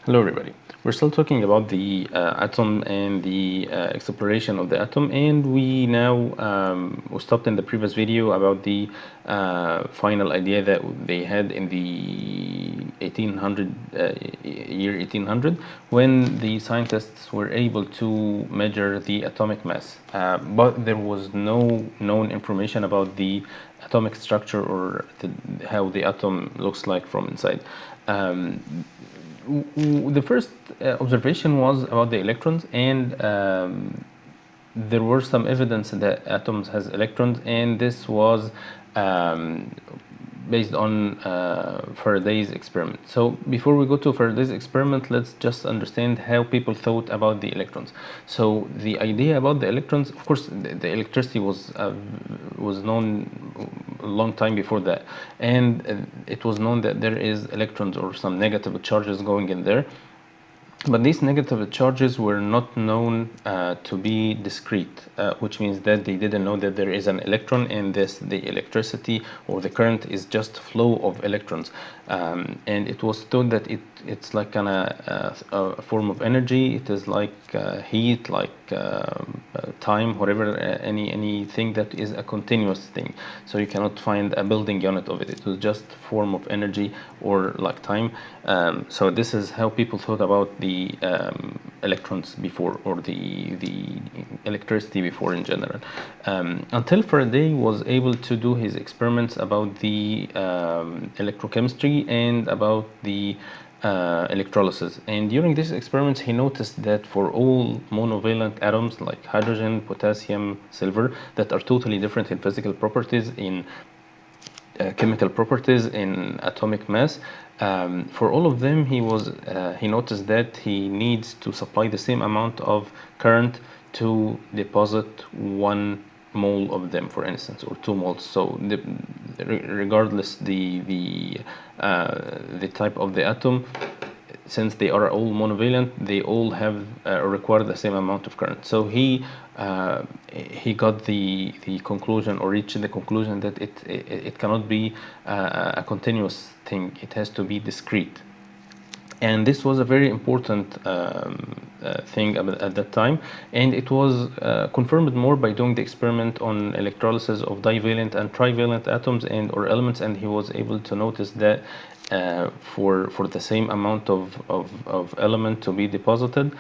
Hello everybody. We're still talking about the atom and the exploration of the atom, and we stopped in the previous video about the final idea that they had in the 1800 year 1800, when the scientists were able to measure the atomic mass, but there was no known information about the atomic structure or how the atom looks like from inside. Um, the first observation was about the electrons, and there were some evidence that atoms has electrons, and this was um, based on Faraday's experiment. So before we go to Faraday's experiment, let's just understand how people thought about the electrons. So the idea about the electrons, of course, the electricity was known a long time before that, and it was known that there is electrons or some negative charges going in there. But these negative charges were not known to be discrete, which means that they didn't know that there is an electron in this. The electricity or the current is just flow of electrons, and it was thought that it's like a form of energy. It is like heat, like time, whatever, anything that is a continuous thing. So you cannot find a building unit of it. It was just form of energy or like time. So this is how people thought about the electrons before, or the electricity before in general, until Faraday was able to do his experiments about the electrochemistry and about the electrolysis. And during these experiments, he noticed that for all monovalent atoms like hydrogen, potassium, silver, that are totally different in physical properties, in chemical properties, in atomic mass, for all of them, he noticed that he needs to supply the same amount of current to deposit 1 mole of them, for instance, or 2 moles. So regardless the type of the atom, since they are all monovalent, they all have require the same amount of current. So he got the conclusion, or reached the conclusion, that it cannot be a continuous thing. It has to be discrete. And this was a very important thing at that time, and it was confirmed more by doing the experiment on electrolysis of divalent and trivalent atoms and or elements, and he was able to notice that for the same amount of element to be deposited,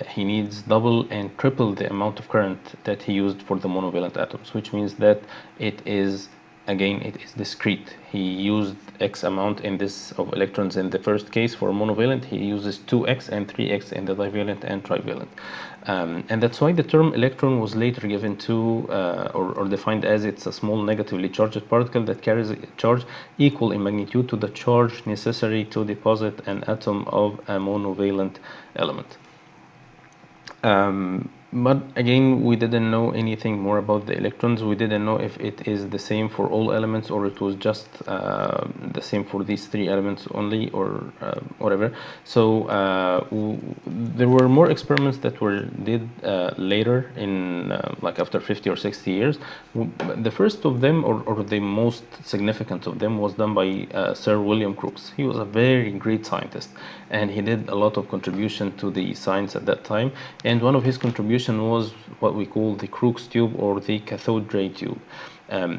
he needs double and triple the amount of current that he used for the monovalent atoms, which means that it is discrete. He used X amount in this of electrons in the first case for monovalent. He uses 2X and 3X in the divalent and trivalent. And that's why the term electron was later given to or defined as it's a small negatively charged particle that carries a charge equal in magnitude to the charge necessary to deposit an atom of a monovalent element. But again, we didn't know anything more about the electrons. We didn't know if it is the same for all elements, or it was just the same for these 3 elements only, or whatever. So there were more experiments that were did later, in like after 50 or 60 years. The first of them, or the most significant of them, was done by Sir William Crookes. He was a very great scientist, and he did a lot of contribution to the science at that time. And one of his contribution was what we call the Crookes tube, or the cathode ray tube.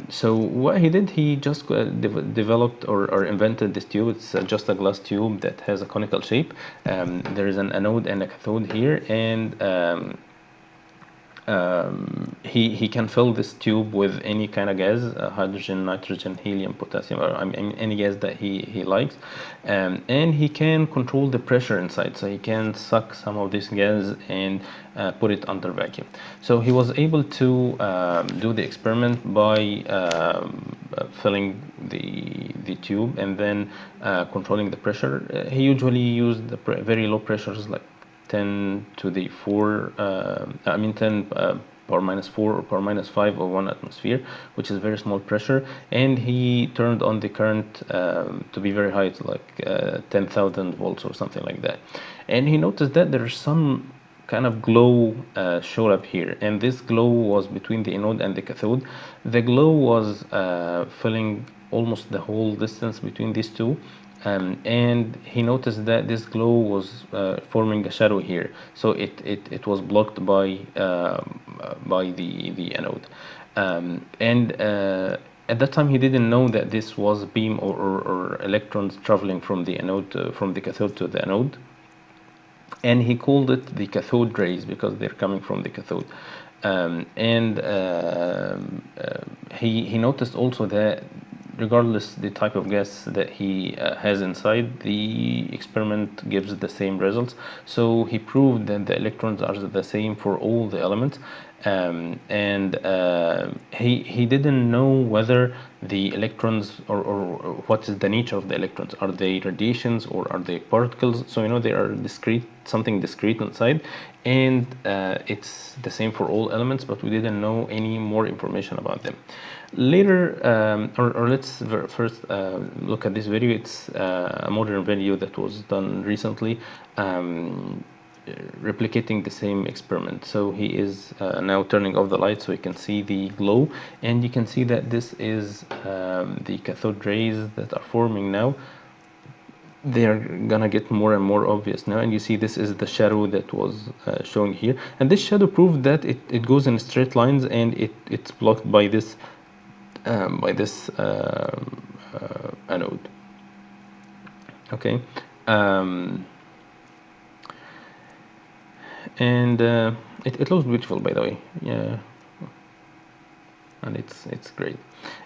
So what he did, he just developed or invented this tube. It's just a glass tube that has a conical shape. There is an anode and a cathode here, and he can fill this tube with any kind of gas, hydrogen, nitrogen, helium, potassium, or I mean any gas that he likes, and he can control the pressure inside. So he can suck some of this gas and put it under vacuum. So he was able to do the experiment by filling the tube and then controlling the pressure. He usually used the very low pressures, like 10 to the 4, 10 power minus 4 or power minus 5 of 1 atmosphere, which is very small pressure. And he turned on the current to be very high, to like 10,000 volts or something like that. And he noticed that there's some kind of glow showed up here, and this glow was between the anode and the cathode. The glow was filling almost the whole distance between these two. and he noticed that this glow was forming a shadow here, so it was blocked by the anode. And At that time he didn't know that this was beam or electrons traveling from the anode from the cathode to the anode, and he called it the cathode rays because they're coming from the cathode. He noticed also that regardless the type of gas that he has inside, the experiment gives the same results. So he proved that the electrons are the same for all the elements. He didn't know whether the electrons or what is the nature of the electrons. Are they radiations or are they particles? So they are discrete, something discrete inside, and it's the same for all elements, but we didn't know any more information about them. Later, or let's first look at this video. It's a modern video that was done recently, replicating the same experiment. So he is now turning off the light so you can see the glow, and you can see that this is the cathode rays that are forming now. They are gonna get more and more obvious now, and you see this is the shadow that was showing here, and this shadow proved that it goes in straight lines, and it's blocked by this anode. Okay. And it looks beautiful, by the way. Yeah, and it's great.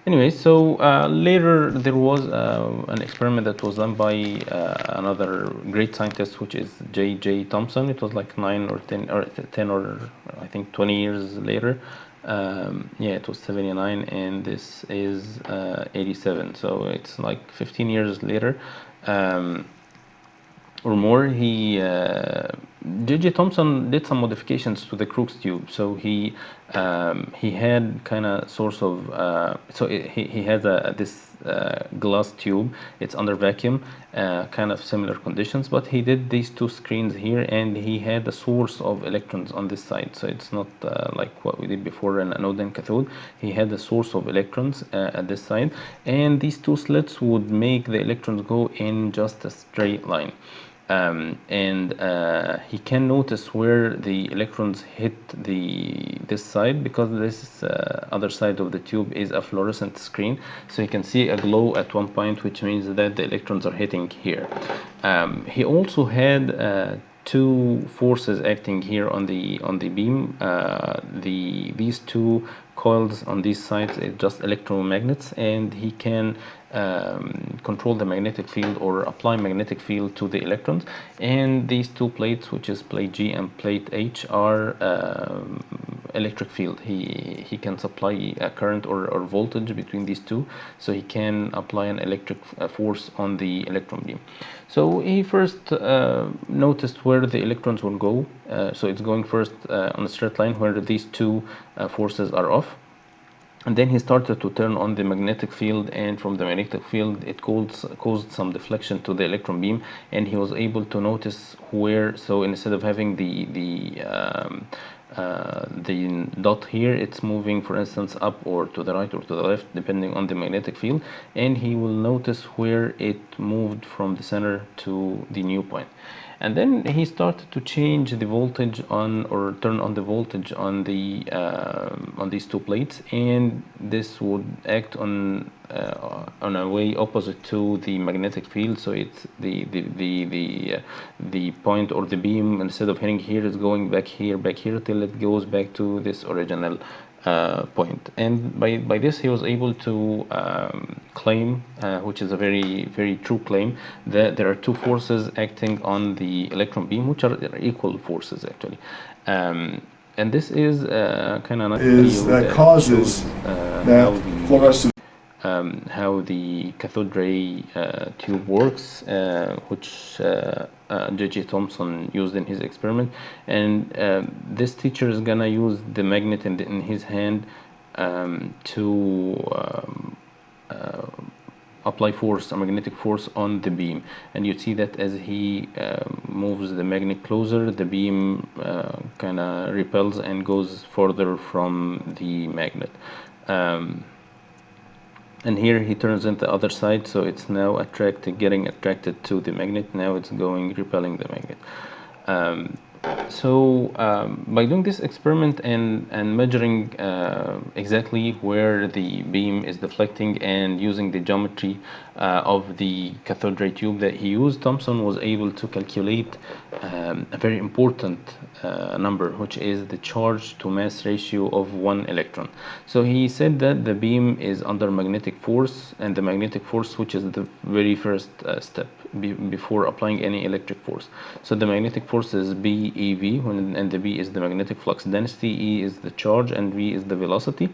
Anyway, so later there was an experiment that was done by another great scientist, which is J.J. Thompson. It was like 9 or 10 or 10 or I think 20 years later. Yeah, it was 79, and this is 87. So it's like 15 years later. Or more. J.J. Thomson did some modifications to the Crookes tube. So he had kind of source of he has this glass tube. It's under vacuum, kind of similar conditions, but he did these two screens here, and he had a source of electrons on this side. So it's not like what we did before, an anode and cathode. He had a source of electrons at this side, and these two slits would make the electrons go in just a straight line. He can notice where the electrons hit this side, because this other side of the tube is a fluorescent screen, so he can see a glow at one point, which means that the electrons are hitting here. He also had two forces acting here on the beam. These two coils on these sides is just electromagnets, and he can control the magnetic field or apply magnetic field to the electrons. And these two plates, which is plate G and plate H, are electric field. He can supply a current or voltage between these two, so he can apply an electric force on the electron beam. So he first noticed where the electrons will go. So it's going first on a straight line where these two forces are off. And then he started to turn on the magnetic field, and from the magnetic field it caused some deflection to the electron beam, and he was able to notice where. So instead of having the dot here, it's moving, for instance, up or to the right or to the left, depending on the magnetic field, and he will notice where it moved from the center to the new point. And then he started to change the voltage on, or turn on the voltage on these two plates, and this would act on a way opposite to the magnetic field. So it's the point or the beam, instead of hitting here, is going back here till it goes back to this original point. And by this he was able to claim, which is a very, very true claim, that there are two forces acting on the electron beam, which are equal forces actually. And this is kind of that causes that fluorescent how the cathode ray tube works, which J.J. Thomson used in his experiment. And this teacher is gonna use the magnet in his hand to apply force, a magnetic force on the beam. And you see that as he moves the magnet closer, the beam kind of repels and goes further from the magnet. and here he turns it the other side, so it's now getting attracted to the magnet. Now it's going repelling the magnet. By doing this experiment and measuring exactly where the beam is deflecting and using the geometry of the cathode ray tube that he used, Thomson was able to calculate a very important number, which is the charge to mass ratio of one electron. So he said that the beam is under magnetic force, and the magnetic force, which is the very first step before applying any electric force. So the magnetic force is BeV, and the B is the magnetic flux density, E is the charge, and V is the velocity.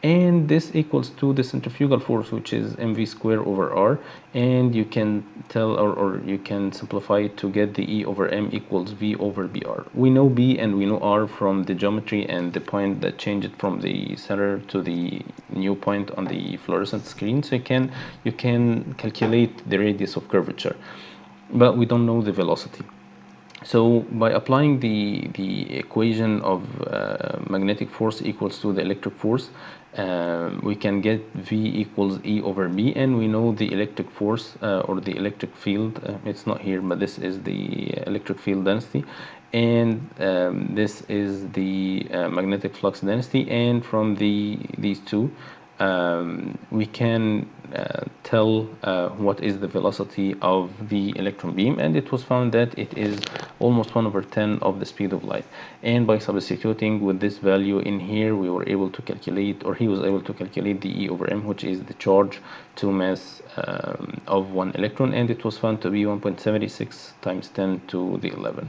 And this equals to the centrifugal force, which is mv squared over r, and you can tell, or you can simplify it to get the E over m equals V over br. We know B and we know r from the geometry and the point that changed from the center to the new point on the fluorescent screen, so you can calculate the radius of curvature, but we don't know the velocity. So by applying the equation of magnetic force equals to the electric force, we can get V equals E over B, and we know the electric force or the electric field. It's not here, but this is the electric field density, and this is the magnetic flux density. And from these two, we can tell what is the velocity of the electron beam, and it was found that it is almost 1/10 of the speed of light. And by substituting with this value in here, we were able to calculate, or he was able to calculate, the E over m, which is the charge to mass of one electron, and it was found to be 1.76 times 10 to the 11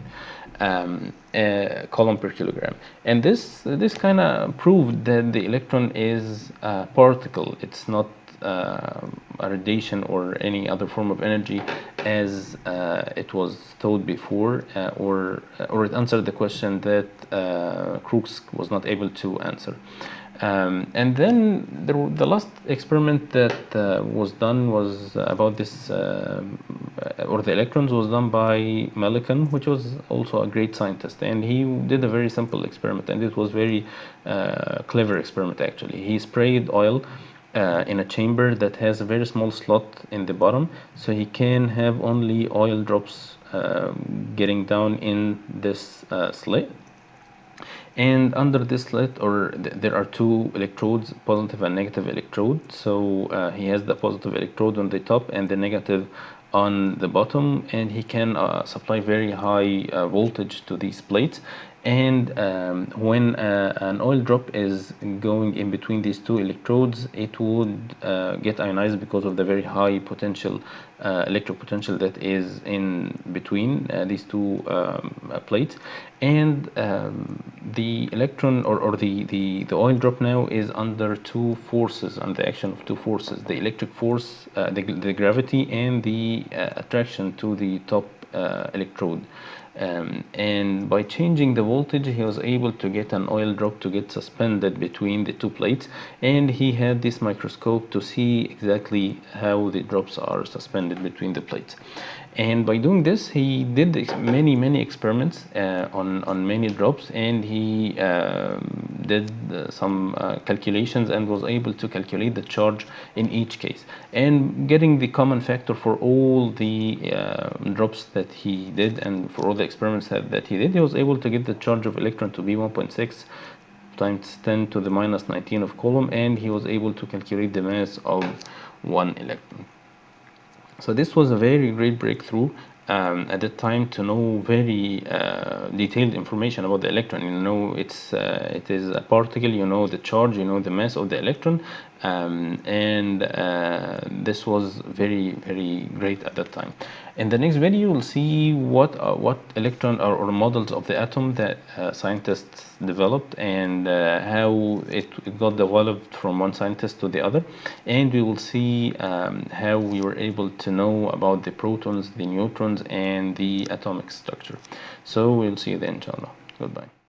coulomb per kilogram. And this kind of proved that the electron is a particle. It's not a radiation or any other form of energy, as it was thought before, or it answered the question that Crooke was not able to answer. And then the last experiment that was done was about this, or the electrons, was done by Millikan, which was also a great scientist, and he did a very simple experiment, and it was very clever experiment actually. He sprayed oil in a chamber that has a very small slot in the bottom, so he can have only oil drops getting down in this slit. And under this slit, there are two electrodes, positive and negative electrode. So he has the positive electrode on the top and the negative on the bottom, and he can supply very high voltage to these plates. And when an oil drop is going in between these two electrodes, it would get ionized because of the very high potential, electric potential that is in between these two plates. And the electron, or the oil drop now is under two forces, under the action of two forces: the electric force, the gravity, and the attraction to the top electrode. And by changing the voltage, he was able to get an oil drop to get suspended between the two plates, and he had this microscope to see exactly how the drops are suspended between the plates. And by doing this, he did many experiments on many drops, and he did some calculations and was able to calculate the charge in each case. And getting the common factor for all the drops that he did and for all the experiments that he did, he was able to get the charge of electron to be 1.6 times 10 to the minus 19 of coulomb, and he was able to calculate the mass of one electron. So this was a very great breakthrough at that time, to know very detailed information about the electron. You know, it is a particle, you know the charge, you know the mass of the electron, and this was very great at that time. In the next video, we'll see what electron or models of the atom that scientists developed, and how it got developed from one scientist to the other. And we will see how we were able to know about the protons, the neutrons, and the atomic structure. So we'll see you then, inshallah. Goodbye.